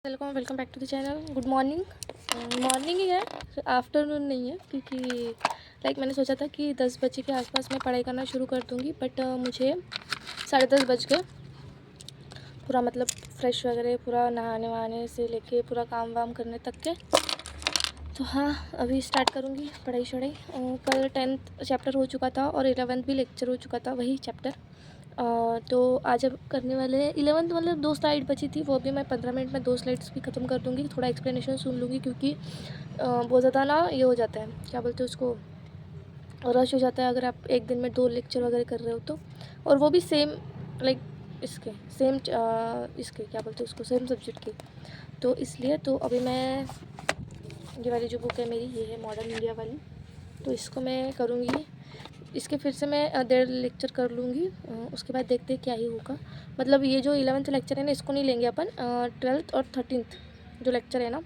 Welcome back to the channel. Good morning. Morning ही है, afternoon नहीं है, क्योंकि मैंने सोचा था कि 10 बजे के आसपास मैं पढ़ाई करना शुरू कर दूँगी, बट मुझे 10:30 बज गए। पूरा फ्रेश वगैरह, पूरा नहाने वहाने से लेके पूरा काम वाम करने तक के। तो हाँ, अभी स्टार्ट करूँगी पढ़ाई शढ़ाई। कल 10th चैप्टर हो चुका था और 11th भी लेक्चर हो चुका था, वही चैप्टर। तो आज अब करने वाले हैं 11th। 2 स्लाइड बची थी, वो भी मैं 15 मिनट में 2 स्लाइड्स भी ख़त्म कर दूँगी। थोड़ा एक्सप्लेनेशन सुन लूँगी, क्योंकि बहुत ज़्यादा ना ये हो जाता है, क्या बोलते हैं उसको, रश हो जाता है अगर आप एक दिन में 2 लेक्चर वगैरह कर रहे हो तो। और वो भी सेम इसके इसके क्या बोलते हैं उसको, सेम सब्जेक्ट के। तो इसलिए तो अभी मैं ये वाली जो बुक है मेरी, ये है मॉडर्न इंडिया वाली, तो इसको मैं करूँगी। इसके फिर से मैं 1.5 लेक्चर कर लूँगी, उसके बाद देखते क्या ही होगा। ये जो 11th लेक्चर है ना, इसको नहीं लेंगे अपन। 12th और 13th जो लेक्चर है ना,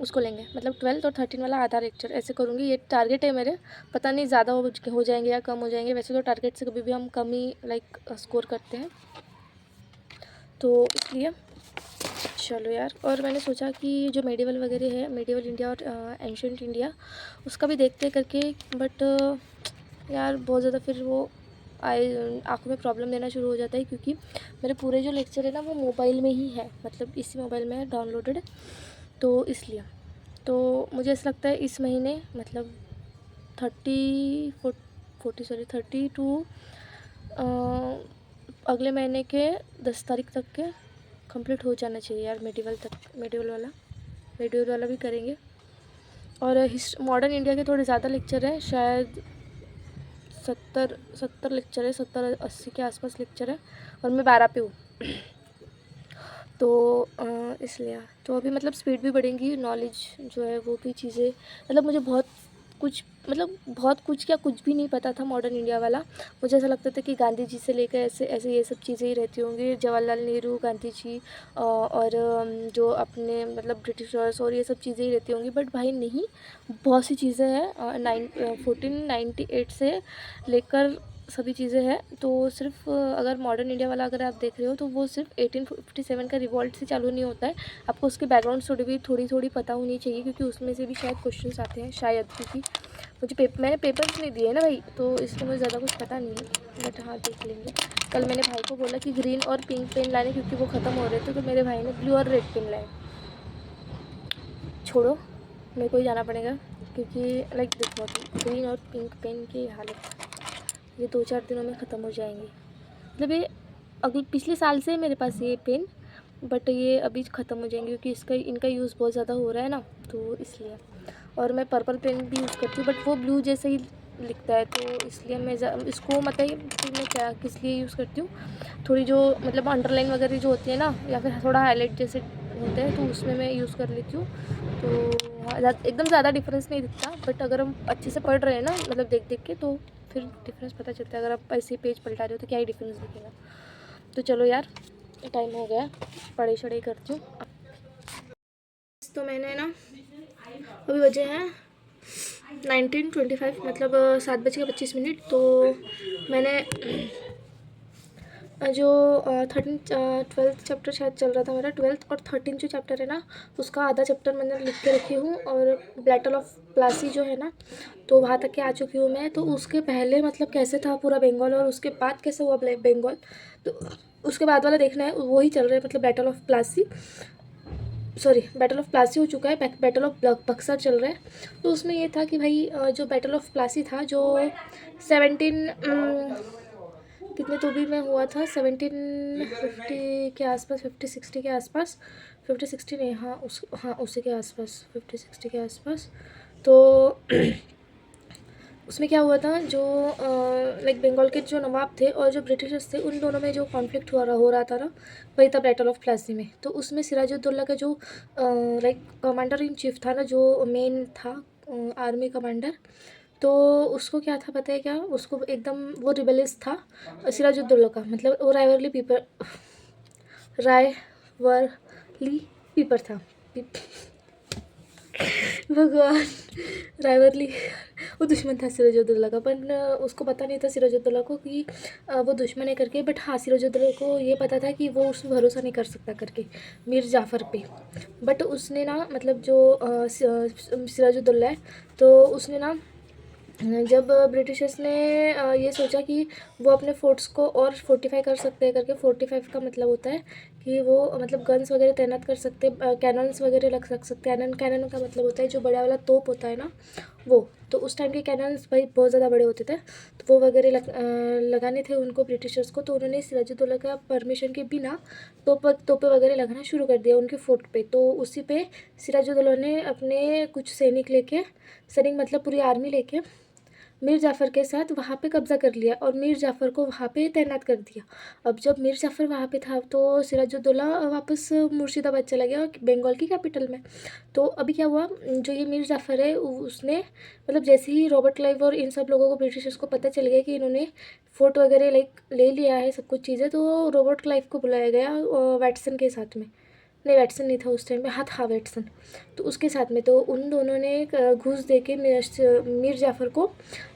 उसको लेंगे। 12th और 13 वाला आधा लेक्चर ऐसे करूँगी। ये टारगेट है मेरे, पता नहीं ज़्यादा हो जाएंगे या कम हो जाएंगे। वैसे तो टारगेट से कभी भी हम कम ही स्कोर करते हैं, तो इसलिए चलो यार। और मैंने सोचा कि जो मेडिवल वगैरह है, मेडिवल इंडिया और एंशिएंट इंडिया, उसका भी देखते करके, बट यार बहुत ज़्यादा फिर वो आँखों में प्रॉब्लम देना शुरू हो जाता है, क्योंकि मेरे पूरे जो लेक्चर है ना, वो मोबाइल में ही है, इसी मोबाइल में है डाउनलोडेड। तो इसलिए तो मुझे ऐसा लगता है इस महीने 32 अगले महीने के 10 तारीख तक के कंप्लीट हो जाना चाहिए यार। मेडिवल वाला भी करेंगे। और मॉडर्न इंडिया के थोड़े ज़्यादा लेक्चर हैं, शायद 70 लेक्चर है, 70-80 के आसपास लेक्चर है, और मैं 12 पे हूँ। तो इसलिए तो अभी स्पीड भी बढ़ेंगी, नॉलेज जो है वो भी चीज़ें, मुझे बहुत कुछ क्या कुछ भी नहीं पता था मॉडर्न इंडिया वाला। मुझे ऐसा लगता था कि गांधी जी से लेकर ऐसे ऐसे ये सब चीज़ें ही रहती होंगी, जवाहरलाल नेहरू, गांधी जी, और जो अपने ब्रिटिशर्स और ये सब चीज़ें ही रहती होंगी। बट भाई नहीं, बहुत सी चीज़ें हैं। 1498 से लेकर सभी चीज़ें हैं। तो सिर्फ अगर मॉडर्न इंडिया वाला अगर आप देख रहे हो, तो वो सिर्फ 1857 का रिवॉल्ट से चालू नहीं होता है। आपको उसके बैकग्राउंड स्टोरी भी थोड़ी पता होनी चाहिए, क्योंकि उसमें से भी शायद क्वेश्चंस आते हैं, शायद, क्योंकि मैंने पेपर्स नहीं दिए ना भाई, तो इसलिए मुझे ज़्यादा कुछ पता नहीं है। बट हाँ, देख लेंगे। कल मैंने भाई को बोला कि ग्रीन और पिंक पेन लाने, क्योंकि वो ख़त्म हो रहे थे, तो मेरे भाई ने ब्लू और रेड पेन लाए। छोड़ो, मेरे को ही जाना पड़ेगा, क्योंकि देखो, ग्रीन और पिंक पेन की हालत ये 2-4 दिनों में ख़त्म हो जाएंगी। ये अगले पिछले साल से मेरे पास ये पेन, बट ये अभी ख़त्म हो जाएंगे, क्योंकि इनका यूज़ बहुत ज़्यादा हो रहा है ना, तो इसलिए। और मैं पर्पल पेन भी यूज़ करती हूँ, बट वो ब्लू जैसे ही लिखता है, तो इसलिए मैं इसको कि मैं क्या किस लिए यूज़ करती हूँ। थोड़ी जो अंडरलाइन वगैरह जो होती है ना, या फिर थोड़ा हाईलाइट जैसे होते हैं, तो उसमें मैं यूज़ कर लेती हूँ। तो एकदम ज़्यादा डिफरेंस नहीं दिखता, बट अगर हम अच्छे से पढ़ रहे हैं ना, देख के, तो फिर डिफरेंस पता चलता है। अगर आप ऐसे पेज पलटा रहे हो तो क्या ही डिफरेंस दिखेगा। तो चलो यार, टाइम हो गया, पढ़ाई शढ़ाई करती हूँ। तो मैंने ना, अभी बजे हैं 19:25, 7:25। तो मैंने जो 12th चैप्टर शायद चल रहा था मेरा, 12th और 13 जो चैप्टर है ना, उसका आधा चैप्टर मैंने लिख के रखी हूँ। और बैटल ऑफ प्लासी जो है ना, तो वहाँ तक के आ चुकी हूँ मैं। तो उसके पहले कैसे था पूरा बंगाल, और उसके बाद कैसे हुआ बंगाल, तो उसके बाद वाला देखना है। वही चल रहा है, battle of Plassey, sorry, battle of Plassey हो चुका है, बैटल ऑफ बक्सर चल रहा है। तो उसमें ये था कि भाई जो बैटल ऑफ प्लासी था, जो 17 कितने तो भी में हुआ था, 1750 के आसपास, 50-60 के आसपास, 50-60 नहीं, हाँ उसी के आसपास, 50-60 के आसपास। तो उसमें क्या हुआ था, जो बंगाल के जो नवाब थे और जो ब्रिटिशर्स थे, उन दोनों में जो कॉन्फ्लिक्ट हो रहा था ना, वही था बैटल ऑफ प्लासी में। तो उसमें सिराजुद्दौला का जो कमांडर इन चीफ था ना, जो मेन था आर्मी कमांडर, तो उसको क्या था पता है क्या, उसको एकदम वो रिबेलियस था सिराजुद्दौला का, वो रायवरली पीपर था, भगवान, रायवरली, वो दुश्मन था सिराजुद्दौला का, पर उसको पता नहीं था सिराजुद्दौला को कि वो दुश्मन है करके। बट हाँ, सिराजुद्दौला को ये पता था कि वो उस पर भरोसा नहीं कर सकता करके, मीर जाफ़र पे। बट उसने ना मतलब जो सिराजुद्दौला है, तो उसने ना जब ब्रिटिशर्स ने ये सोचा कि वो अपने फोर्ट्स को और फोर्टिफाई कर सकते हैं करके, 45 का मतलब होता है कि वो मतलब गन्स वगैरह तैनात कर सकते, कैनन्स वगैरह रख सकते हैं। कैनन का मतलब होता है जो बड़ा वाला तोप होता है ना, वो। तो उस टाइम के कैनन्स भाई बहुत ज़्यादा बड़े होते थे, तो वो वगैरह लगाने थे उनको ब्रिटिशर्स को। तो उन्होंने सिराजुद्दौला का परमिशन के बिना तोपे वगैरह लगाना शुरू कर दिया उनके फोर्ट पे। तो उसी पे सिराजुद्दौला ने अपने कुछ सैनिक मतलब पूरी आर्मी लेके मीर जाफ़र के साथ वहाँ पे कब्ज़ा कर लिया और मीर जाफ़र को वहाँ पे तैनात कर दिया। अब जब मीर जाफ़र वहाँ पे था तो सिराजुद्दौला वापस मुर्शिदाबाद चला गया, बंगाल की कैपिटल में। तो अभी क्या हुआ, जो ये मीर जाफ़र है उसने मतलब जैसे ही रॉबर्ट क्लाइव और इन सब लोगों को, ब्रिटिशर्स को पता चल गया कि इन्होंने फोर्ट वगैरह ले लिया है सब कुछ चीज़ें, तो रॉबर्ट क्लाइव को बुलाया गया वैटसन के साथ में। नहीं, वैटसन नहीं था उस टाइम में, हाँ था वैटसन। तो उसके साथ में तो उन दोनों ने घूस दे के मीर जाफ़र को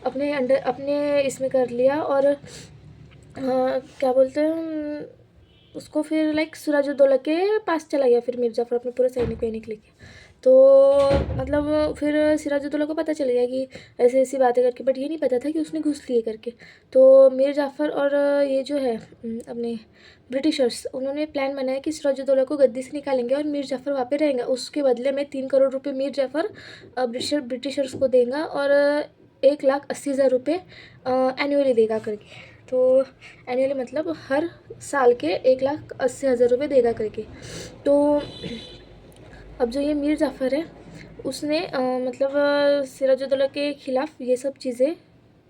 अपने इसमें कर लिया। और क्या बोलते हैं उसको, फिर लाइक सिराजुद्दौला के पास चला गया फिर मीर जाफ़र अपने पूरे सैनिक वैनिक लेके। तो मतलब फिर सिराजुद्दौला को पता चल गया कि ऐसी ऐसी बातें करके, बट ये नहीं पता था कि उसने घूस लिए करके। तो मीर जाफ़र और ये जो है अपने ब्रिटिशर्स, उन्होंने प्लान बनाया कि सिराजुद्दौला को गद्दी से निकालेंगे और मीर जाफ़र वहाँ पे रहेगा। उसके बदले में 3 करोड़ रुपये मीर जाफ़र ब्रिटिशर्स को देगा और 1,80,000 रुपये एनुअली देगा करके। तो एनुअली मतलब हर साल के 1,80,000 रुपये देगा करके। तो अब जो ये मीर जाफ़र है उसने मतलब सिराजुद्दौला के ख़िलाफ़ ये सब चीज़ें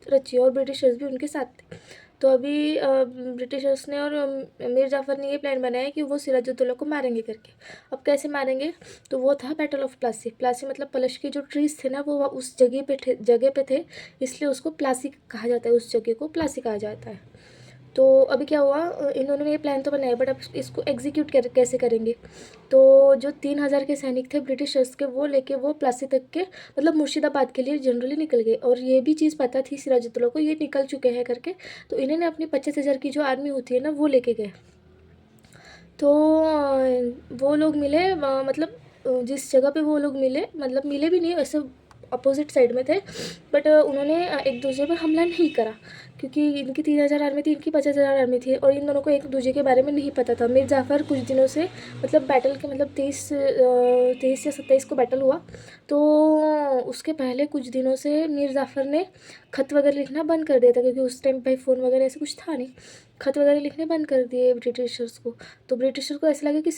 रची और ब्रिटिशर्स भी उनके साथ थे। तो अभी ब्रिटिशर्स ने और मीर जाफ़र ने ये प्लान बनाया कि वो सिराजुद्दौला को मारेंगे करके। अब कैसे मारेंगे, तो वो था बैटल ऑफ प्लासी। प्लासी मतलब पलश के जो ट्रीज़ थे ना, वो उस जगह पे थे, इसलिए उसको प्लासी कहा जाता है, उस जगह को प्लासी कहा जाता है। तो अभी क्या हुआ, इन्होंने ये प्लान तो बनाया, बट अब इसको एग्जीक्यूट कैसे करेंगे। तो जो 3,000 के सैनिक थे ब्रिटिशर्स के, वो प्लासी तक के मतलब मुर्शिदाबाद के लिए जनरली निकल गए। और ये भी चीज़ पता थी सिराजुद्दौला को, ये निकल चुके हैं करके। तो इन्होंने अपनी 25,000 की जो आर्मी होती है ना, वो लेके गए। तो वो लोग मिले मतलब जिस जगह पे वो लोग मिले, मतलब मिले भी नहीं, ऐसे अपोजिट साइड में थे। बट उन्होंने एक दूसरे पर हमला नहीं करा, क्योंकि इनकी 3,000 आर्मी थी, इनकी 50,000 आर्मी थी, और इन दोनों को एक दूसरे के बारे में नहीं पता था। मीर जाफ़र कुछ दिनों से मतलब बैटल के मतलब 23 या 27 को बैटल हुआ, तो उसके पहले कुछ दिनों से मीर जाफ़र ने ख़त वगैरह लिखना बंद कर दिया था, क्योंकि उस टाइम भाई फ़ोन वगैरह ऐसे कुछ था नहीं। ख़त वगैरह लिखने बंद कर दिए ब्रिटिशर्स को। तो ब्रिटिशर को ऐसा लगा कि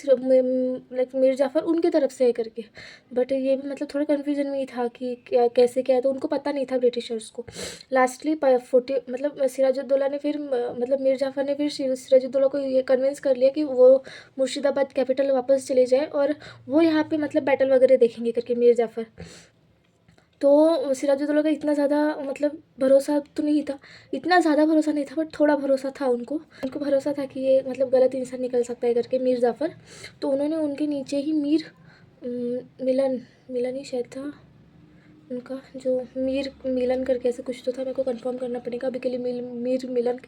लाइक मीर जाफ़र उनकी तरफ से है करके। बट ये भी मतलब थोड़ा कन्फ्यूजन में ही था कि क्या कैसे क्या है, तो उनको पता नहीं था ब्रिटिशर्स को। लास्टली 40 मतलब सिराजुद्दौला ने फिर मतलब मीर जाफ़र ने फिर सिराजुद्दौला को ये कन्विंस कर लिया कि वो मुर्शिदाबाद कैपिटल वापस चले जाए और वो यहाँ पे मतलब बैटल वगैरह देखेंगे करके मीर जाफ़र। तो सिराजुद्दौला का इतना ज़्यादा मतलब भरोसा तो नहीं था, इतना ज़्यादा भरोसा नहीं था, बट थोड़ा भरोसा था उनको भरोसा था कि ये मतलब गलत इंसान निकल सकता है करके, मीर जाफ़र। तो उन्होंने उनके नीचे ही मिलन ही शायद था उनका, जो मीर मिलन करके ऐसे कुछ तो था, मेरे को कंफर्म करना पड़ेगा, अभी के लिए मीर मिलन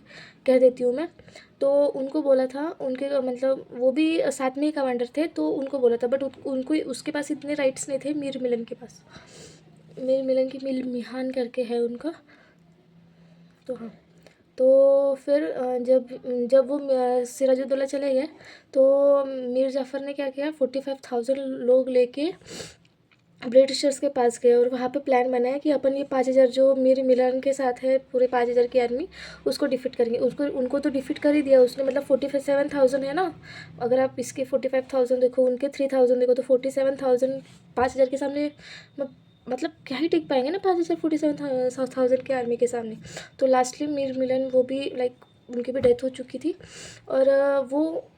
कह देती हूँ मैं। तो उनको बोला था, उनके मतलब वो भी साथ में ही कमांडर थे, तो उनको बोला था, बट उनको उसके पास इतने राइट्स नहीं थे मीर मिलन के पास। मीर मिलन की मिहान करके है उनका। तो हाँ, तो फिर जब वो सिराजुद्दौला चले गए, तो मीर जाफ़र ने क्या किया, 45,000 लोग लेके ब्रिटिशर्स के पास गए और वहाँ पे प्लान बनाया कि अपन ये 5,000 जो मीर मिलन के साथ है, पूरे 5,000 की आर्मी, उसको डिफीट करेंगे। उनको तो डिफीट कर ही दिया उसने, मतलब 47,000 है ना, अगर आप इसके 45,000 देखो, उनके 3,000 देखो, तो 47,000 5,000 के सामने मतलब क्या ही टिक पाएंगे ना 5,000 47,000 के आर्मी के सामने। तो लास्टली मीर मिलन वो भी लाइक उनकी भी डेथ हो चुकी थी। और वो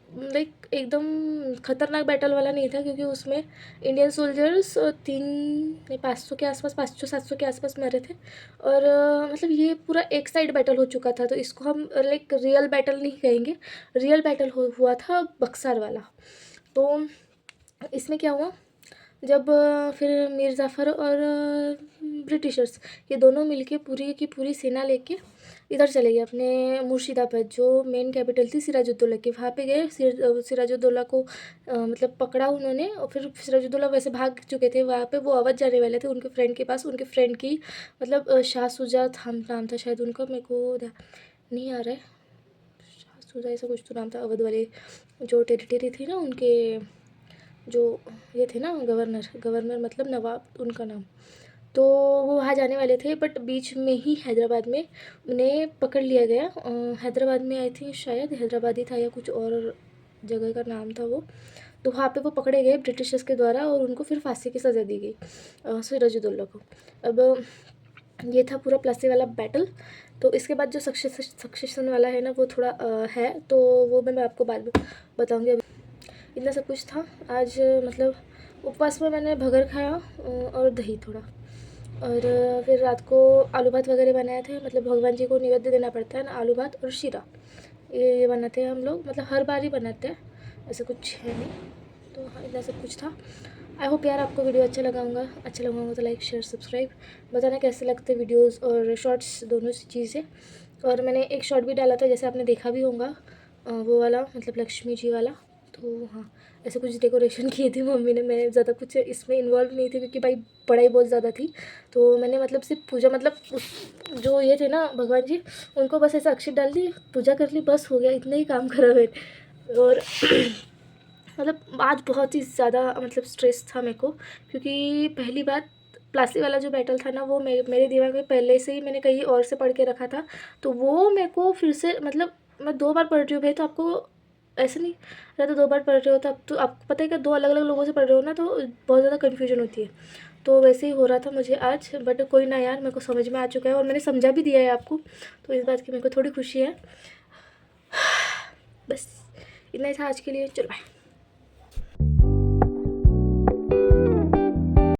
लाइक एकदम ख़तरनाक बैटल वाला नहीं था, क्योंकि उसमें इंडियन सोल्जर्स 500 के आसपास, 500-700 के आसपास मरे थे। और मतलब ये पूरा एक साइड बैटल हो चुका था, तो इसको हम लाइक रियल बैटल नहीं कहेंगे। रियल बैटल हुआ था बक्सर वाला। तो इसमें क्या हुआ, जब फिर मीर जाफ़र और ब्रिटिशर्स ये दोनों मिलके पूरी की पूरी सेना लेके इधर चले गए अपने मुर्शिदाबाद, जो मेन कैपिटल थी सिराजुद्दौला की। वहाँ पे गए, सिराजुद्दौला को मतलब पकड़ा उन्होंने, और फिर सिराजुद्दौला वैसे भाग चुके थे वहाँ पे। वो अवध जाने वाले थे उनके फ्रेंड के पास। उनके फ्रेंड की मतलब शाह शुजा नाम था शायद उनका, मेरे को नहीं आ रहा है, शाह शुजा ऐसा कुछ तो नाम था। अवध वाले जो टेरिटरी थी ना उनके, जो ये थे ना गवर्नर मतलब नवाब उनका नाम। तो वो वहाँ जाने वाले थे, बट बीच में ही हैदराबाद में उन्हें पकड़ लिया गया। हैदराबाद में आई थी, शायद हैदराबाद ही था या कुछ और जगह का नाम था वो। तो वहाँ पे वो पकड़े गए ब्रिटिशर्स के द्वारा और उनको फिर फांसी की सज़ा दी गई सिराजुद्दौला को। अब ये था पूरा प्लासी वाला बैटल। तो इसके बाद जो सक्सेशन वाला है ना वो थोड़ा है, तो वो मैं आपको बाद में बताऊँगी। अभी इतना सब कुछ था आज। मतलब उपवास में मैंने भगर खाया और दही थोड़ा, और फिर रात को आलू भात वगैरह बनाए थे। मतलब भगवान जी को नैवेद्य देना पड़ता है ना, आलू भात और शीरा, ये बनाते हैं हम लोग। मतलब हर बार ही बनाते हैं, ऐसा कुछ है नहीं। तो हाँ, इतना सब कुछ था। आई होप यार आपको वीडियो अच्छा लगा होगा तो लाइक शेयर सब्सक्राइब, बताना कैसे लगते वीडियोस और शॉर्ट्स दोनों चीज़ें। और मैंने एक शॉर्ट भी डाला था, जैसे आपने देखा भी होगा, वो वाला मतलब लक्ष्मी जी वाला। तो हाँ, ऐसे कुछ डेकोरेशन किए थे मम्मी ने। मैं ज़्यादा कुछ इसमें इन्वॉल्व नहीं थी क्योंकि भाई पढ़ाई बहुत ज़्यादा थी। तो मैंने मतलब सिर्फ पूजा, मतलब उस जो ये थे ना भगवान जी, उनको बस ऐसा अक्षत डाल दी, पूजा कर ली, बस हो गया। इतना ही काम करा मैंने। और मतलब आज बहुत ही ज़्यादा मतलब स्ट्रेस था मेरे को, क्योंकि पहली बात प्लासी वाला जो बैटल था ना वो मेरे दिमाग में पहले से ही मैंने कहीं और से पढ़ के रखा था। तो वो मेरे को फिर से, मतलब मैं 2 बार पढ़ रही हूँ भाई, तो आपको ऐसे नहीं रहता 2 बार पढ़ रहे हो तो अब तो आपको पता है कि 2 अलग अलग लोगों से पढ़ रहे हो ना, तो बहुत ज़्यादा कन्फ्यूजन होती है। तो वैसे ही हो रहा था मुझे आज, बट कोई ना यार, मेरे को समझ में आ चुका है और मैंने समझा भी दिया है आपको, तो इस बात की मेरे को थोड़ी खुशी है। बस इतना ही था आज के लिए, चलो बाय।